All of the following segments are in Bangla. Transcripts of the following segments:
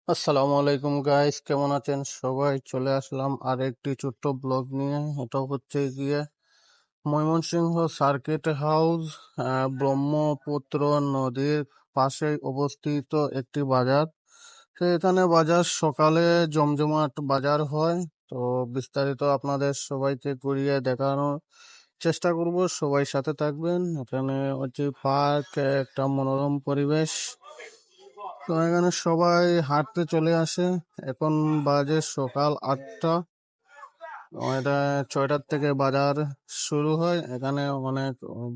আসসালামু আলাইকুম গাইস, কেমন আছেন সবাই? চলে আসলাম আর একটি ছোট্ট ব্লগ নিয়ে। এটা হচ্ছে গিয়ে ময়মনসিংহ সার্কিট হাউস, ব্রহ্মপুত্র নদীর পাশে অবস্থিত একটি বাজার। তো এখানে বাজার সকালে জমজমাট বাজার হয়। তো বিস্তারিত আপনাদের সবাইকে ঘুরিয়ে দেখানোর চেষ্টা করব, সবাই সাথে থাকবেন। এখানে হচ্ছে পার্ক, একটা মনোরম পরিবেশ। তো এখানে সবাই হাঁটতে চলে আসে। এখন বাজে সকাল 8টা। এটা 6টার থেকে বাজার শুরু হয়। এখানে অনেক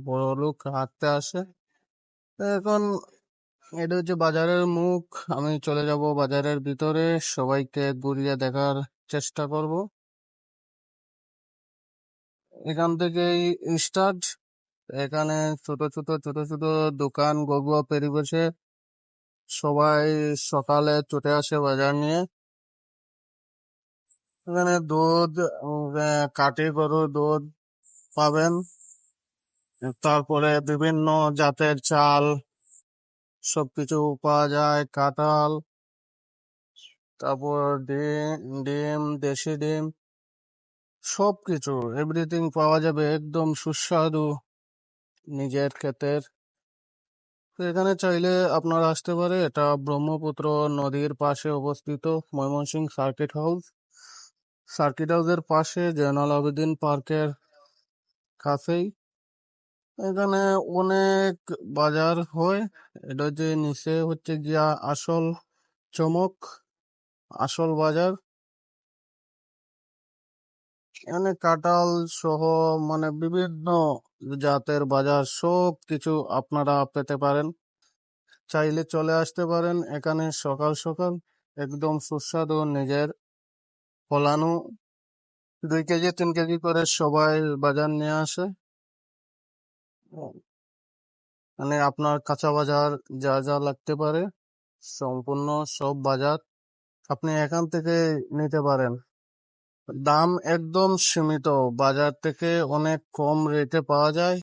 বড় লোক হাঁটতে আসে। তো এখন এটা হচ্ছে বাজারের মুখ। আমি চলে যাব বাজারের ভিতরে, সবাইকে ঘুরিয়ে দেখার চেষ্টা করব। এখান থেকেই স্টার্ট। এখানে ছোট ছোট দোকান ঘরোয়া পরিবেশে সবাই সকালে ছুটে আসে বাজার নিয়ে। এখানে দুধ, কাঠি গরুর দুধ পাবেন। তারপরে বিভিন্ন জাতের চাল সবকিছু পাওয়া যায়। কাঁঠাল, তারপর ডিম, দেশি ডিম, সবকিছু এভরিথিং পাওয়া যাবে, একদম সুস্বাদু, নিজের ক্ষেতের। তো এখানে চাইলে আপনারা আসতে পারে। এটা ব্রহ্মপুত্র নদীর পাশে অবস্থিত ময়মনসিংহ সার্কিট হাউস। সার্কিট হাউসের পাশে জয়নাল আবেদিন পার্কের কাছেই। এখানে অনেক বাজার হয়। এটা যে নিচে হচ্ছে গিয়া আসল চমক, আসল বাজার। এখানে কাঁঠাল সহ মানে বিভিন্ন জাতের বাজার, সব কিছু আপনারা পেতে পারেন। চাইলে চলে আসতে পারেন এখানে সকাল সকাল। একদম সুস্বাদু, নিজের ফলানো 2 কেজি 3 কেজি করে সবাই বাজার নিয়ে আসে। মানে আপনার কাঁচা বাজার যা যা লাগতে পারে, সম্পূর্ণ সব বাজার আপনি এখান থেকে নিতে পারেন। দাম একদম সীমিত, বাজার থেকে অনেক কম রেটে পাওয়া যায়।